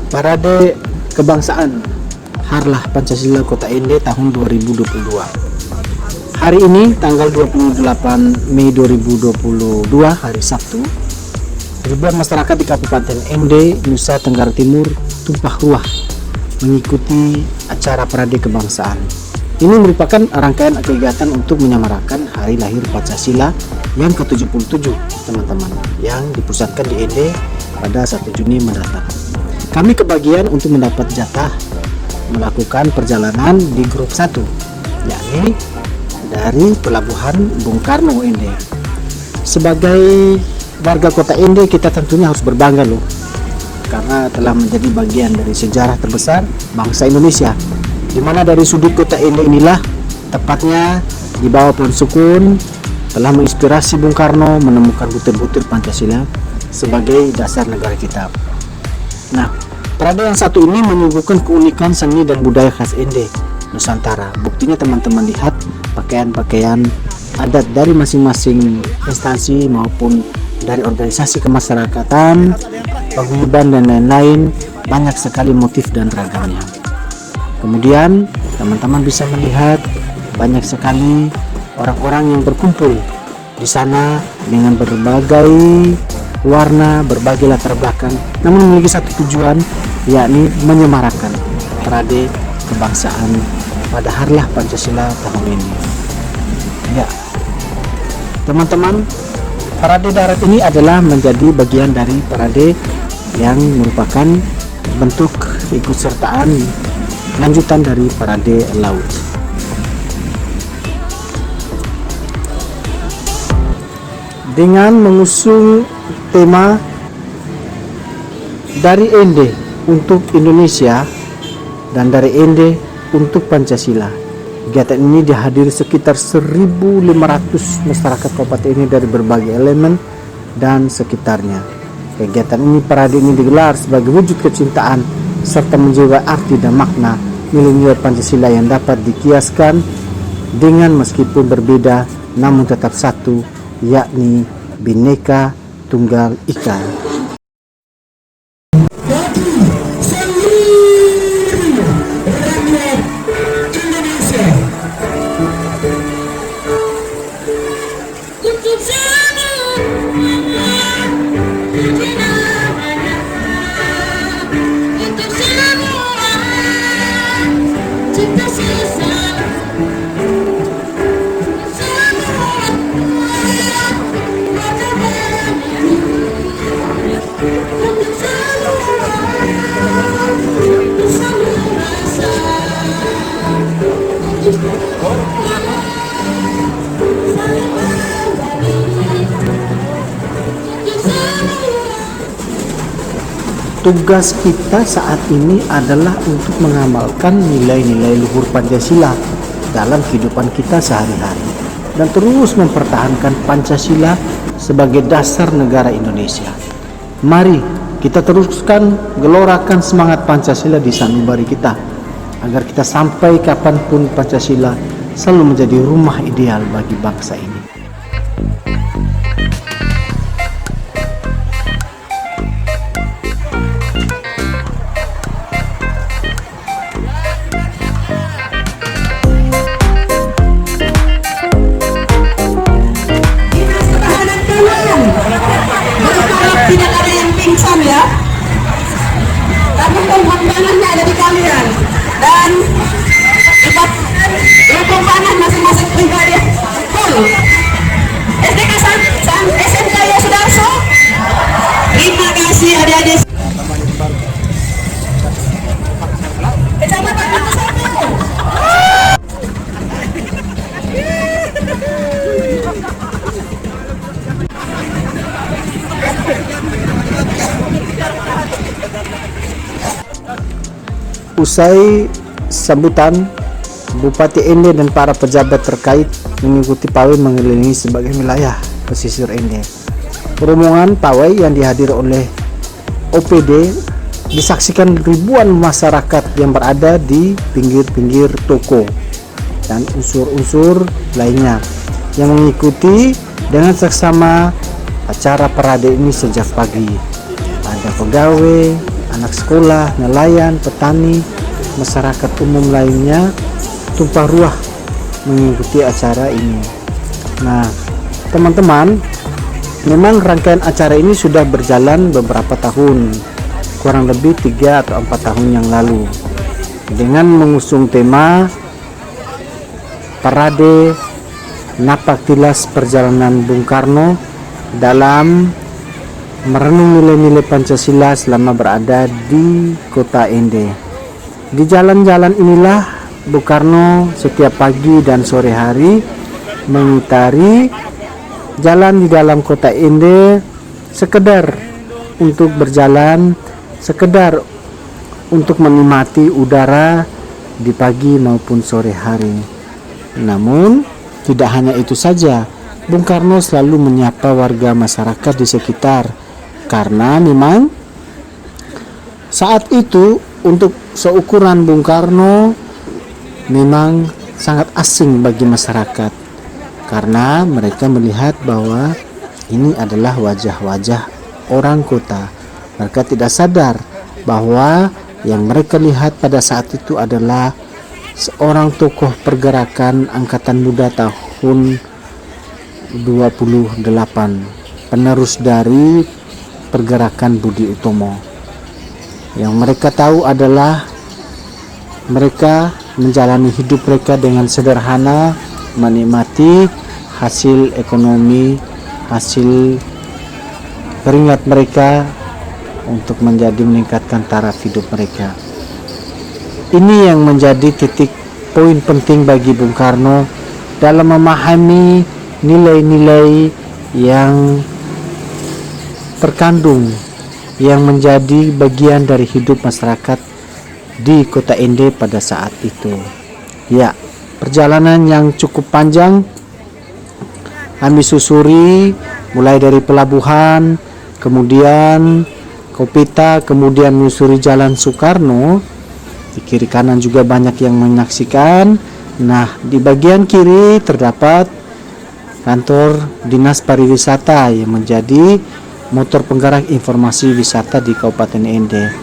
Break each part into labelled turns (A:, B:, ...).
A: Parade Kebangsaan Harlah Pancasila Kota Ende tahun 2022. Hari ini tanggal 28 Mei 2022, hari Sabtu, ribuan masyarakat di Kabupaten Ende, Nusa Tenggara Timur tumpah ruah mengikuti acara Parade Kebangsaan. Ini merupakan rangkaian kegiatan untuk menyemarakan hari lahir Pancasila yang ke-77, teman-teman, yang dipusatkan di Ende pada 1 Juni mendatang. Kami kebagian untuk mendapat jatah melakukan perjalanan di grup 1, yakni dari Pelabuhan Bung Karno Ende. Sebagai warga kota Ende, kita tentunya harus berbangga loh, karena telah menjadi bagian dari sejarah terbesar bangsa Indonesia, di mana dari sudut kota Ende inilah, tepatnya di bawah pohon sukun, telah menginspirasi Bung Karno menemukan butir-butir Pancasila sebagai dasar negara kita. Nah, parade yang satu ini menyuguhkan keunikan seni dan budaya khas Ende, Nusantara. Buktinya teman-teman lihat pakaian-pakaian adat dari masing-masing instansi maupun dari organisasi kemasyarakatan, paguyuban dan lain-lain, banyak sekali motif dan ragamnya. Kemudian teman-teman bisa melihat banyak sekali orang-orang yang berkumpul di sana dengan berbagai warna, berbagai latar belakang, namun memiliki satu tujuan, yakni menyemarakan Parade Kebangsaan pada Harlah Pancasila tahun ini. Ya, teman-teman, parade darat ini adalah menjadi bagian dari parade yang merupakan bentuk keikutsertaan lanjutan dari parade laut. Dengan mengusung tema dari Ende untuk Indonesia dan dari Ende untuk Pancasila, kegiatan ini dihadiri sekitar 1.500 masyarakat kabupaten ini dari berbagai elemen dan sekitarnya. Kegiatan ini, parade ini digelar sebagai wujud kecintaan serta menjiwai arti dan makna nilai-nilai Pancasila yang dapat dikiaskan dengan meskipun berbeda namun tetap satu, yakni Bhinneka Tunggal Ika. Tugas kita saat ini adalah untuk mengamalkan nilai-nilai luhur Pancasila dalam kehidupan kita sehari-hari dan terus mempertahankan Pancasila sebagai dasar negara Indonesia. Mari kita teruskan gelorakan semangat Pancasila di sanubari kita, agar kita sampai kapanpun Pancasila selalu menjadi rumah ideal bagi bangsa ini.
B: Tidak ada yang pingsan ya, tapi pengorbanannya ada di kalian dan dukung panah masing-masing pribadi full. SDK SMK ya Sudarso, terima kasih adik-adik. Kecamatan Batu Satu.
A: Usai sambutan, Bupati Ende dan para pejabat terkait mengikuti pawai mengelilingi sebagai wilayah pesisir Ende. Rombongan pawai yang dihadiri oleh OPD disaksikan ribuan masyarakat yang berada di pinggir-pinggir toko dan unsur-unsur lainnya yang mengikuti dengan seksama acara parade ini sejak pagi. Ada pegawai, anak sekolah, nelayan, petani, masyarakat umum lainnya tumpah ruah mengikuti acara ini. Nah, teman-teman, memang rangkaian acara ini sudah berjalan beberapa tahun, kurang lebih 3 atau 4 tahun yang lalu, dengan mengusung tema Parade Napak Tilas Perjalanan Bung Karno dalam merenung nilai-nilai Pancasila selama berada di kota Ende. Di jalan-jalan inilah Bung Karno setiap pagi dan sore hari mengitari jalan di dalam kota Ende, sekedar untuk berjalan, sekedar untuk menikmati udara di pagi maupun sore hari. Namun tidak hanya itu saja, Bung Karno selalu menyapa warga masyarakat di sekitar, karena memang saat itu untuk seukuran Bung Karno memang sangat asing bagi masyarakat, karena mereka melihat bahwa ini adalah wajah-wajah orang kota. Mereka tidak sadar bahwa yang mereka lihat pada saat itu adalah seorang tokoh pergerakan angkatan muda tahun 28, penerus dari pergerakan Budi Utomo. Yang mereka tahu adalah mereka menjalani hidup mereka dengan sederhana, menikmati hasil ekonomi, hasil keringat mereka untuk meningkatkan taraf hidup mereka. Ini yang menjadi titik poin penting bagi Bung Karno dalam memahami nilai-nilai yang terkandung yang menjadi bagian dari hidup masyarakat di kota Ende pada saat itu. Ya, perjalanan yang cukup panjang kami susuri, mulai dari pelabuhan, kemudian Kopita, kemudian menyusuri Jalan Soekarno. Di kiri kanan juga banyak yang menyaksikan. Nah, di bagian kiri terdapat kantor Dinas Pariwisata yang menjadi motor penggerak informasi wisata di Kabupaten Ende.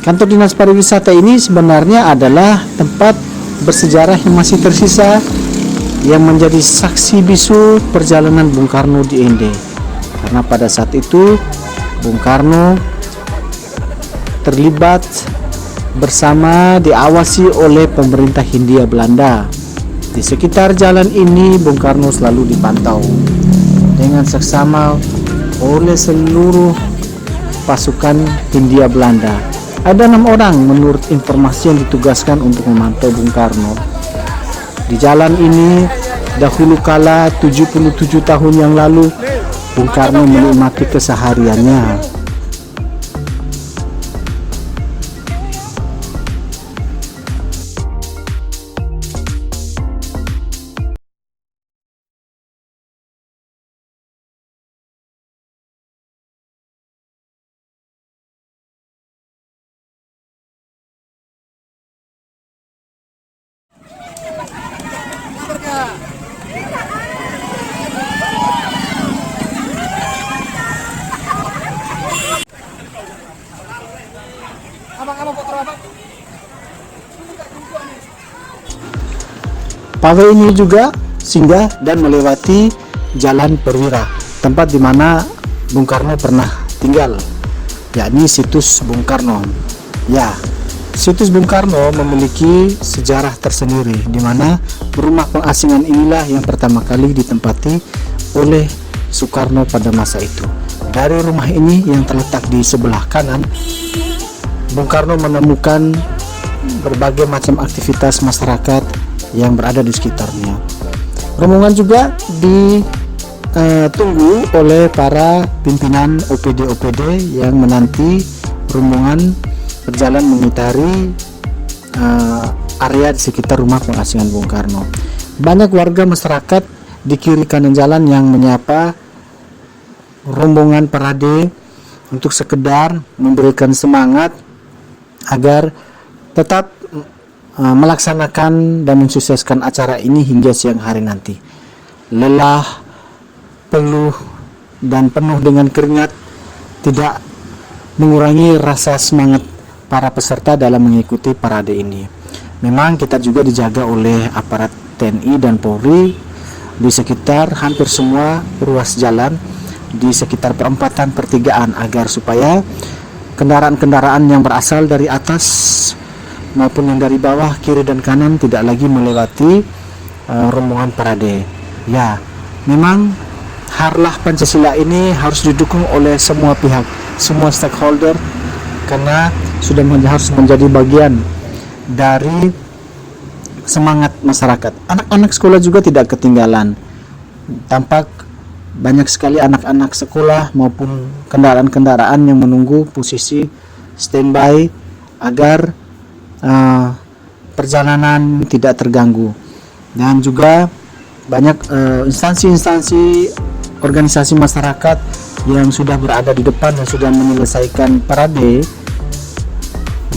A: Kantor Dinas Pariwisata ini sebenarnya adalah tempat bersejarah yang masih tersisa yang menjadi saksi bisu perjalanan Bung Karno di Ende. Karena pada saat itu Bung Karno terlibat bersama diawasi oleh pemerintah Hindia Belanda. Di sekitar jalan ini Bung Karno selalu dipantau dengan seksama oleh seluruh pasukan Hindia Belanda. Ada 6 orang menurut informasi yang ditugaskan untuk memantau Bung Karno. Di jalan ini dahulu kala 77 tahun yang lalu Bung Karno menikmati kesehariannya. Pawai ini juga singgah dan melewati Jalan Perwira, tempat di mana Bung Karno pernah tinggal, yakni situs Bung Karno. Ya, situs Bung Karno memiliki sejarah tersendiri, di mana rumah pengasingan inilah yang pertama kali ditempati oleh Soekarno pada masa itu. Dari rumah ini yang terletak di sebelah kanan, Bung Karno menemukan berbagai macam aktivitas masyarakat yang berada di sekitarnya. Rombongan juga ditunggu oleh para pimpinan OPD-OPD yang menanti rombongan berjalan mengitari area di sekitar rumah pengasingan Bung Karno. Banyak warga masyarakat di kiri kanan jalan yang menyapa rombongan parade untuk sekedar memberikan semangat agar tetap melaksanakan dan mensukseskan acara ini hingga siang hari nanti. Lelah, peluh, dan penuh dengan keringat tidak mengurangi rasa semangat para peserta dalam mengikuti parade ini. Memang kita juga dijaga oleh aparat TNI dan Polri di sekitar hampir semua ruas jalan di sekitar perempatan pertigaan, agar supaya kendaraan-kendaraan yang berasal dari atas maupun yang dari bawah, kiri dan kanan tidak lagi melewati rombongan parade. Ya, memang Harlah Pancasila ini harus didukung oleh semua pihak, semua stakeholder, karena sudah harus menjadi bagian dari semangat masyarakat. Anak-anak sekolah juga tidak ketinggalan. Tampak banyak sekali anak-anak sekolah maupun kendaraan-kendaraan yang menunggu posisi standby agar perjalanan tidak terganggu. Dan juga banyak instansi-instansi, organisasi masyarakat yang sudah berada di depan dan sudah menyelesaikan parade,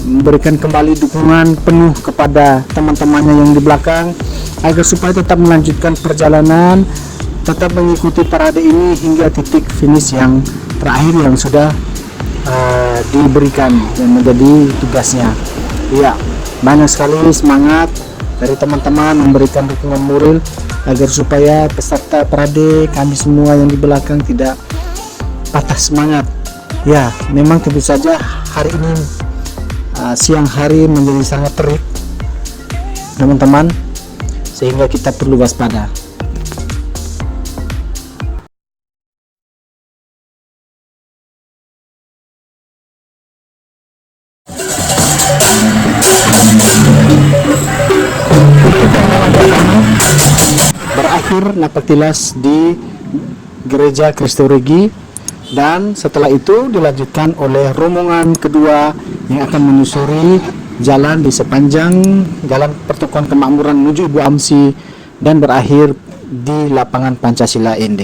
A: memberikan kembali dukungan penuh kepada teman-temannya yang di belakang agar supaya tetap melanjutkan perjalanan, tetap mengikuti parade ini hingga titik finish yang terakhir yang sudah diberikan dan menjadi tugasnya. Ya, banyak sekali semangat dari teman-teman memberikan dukungan moral agar supaya peserta parade, kami semua yang di belakang tidak patah semangat. Ya, memang tentu saja hari ini siang hari menjadi sangat terik, teman-teman, sehingga kita perlu waspada. Berakhir napaktilas di Gereja Kristo Regi, dan setelah itu dilanjutkan oleh rombongan kedua yang akan menyusuri jalan di sepanjang Jalan Pertukuan Kemakmuran menuju Ibu Amsi dan berakhir di lapangan Pancasila ND.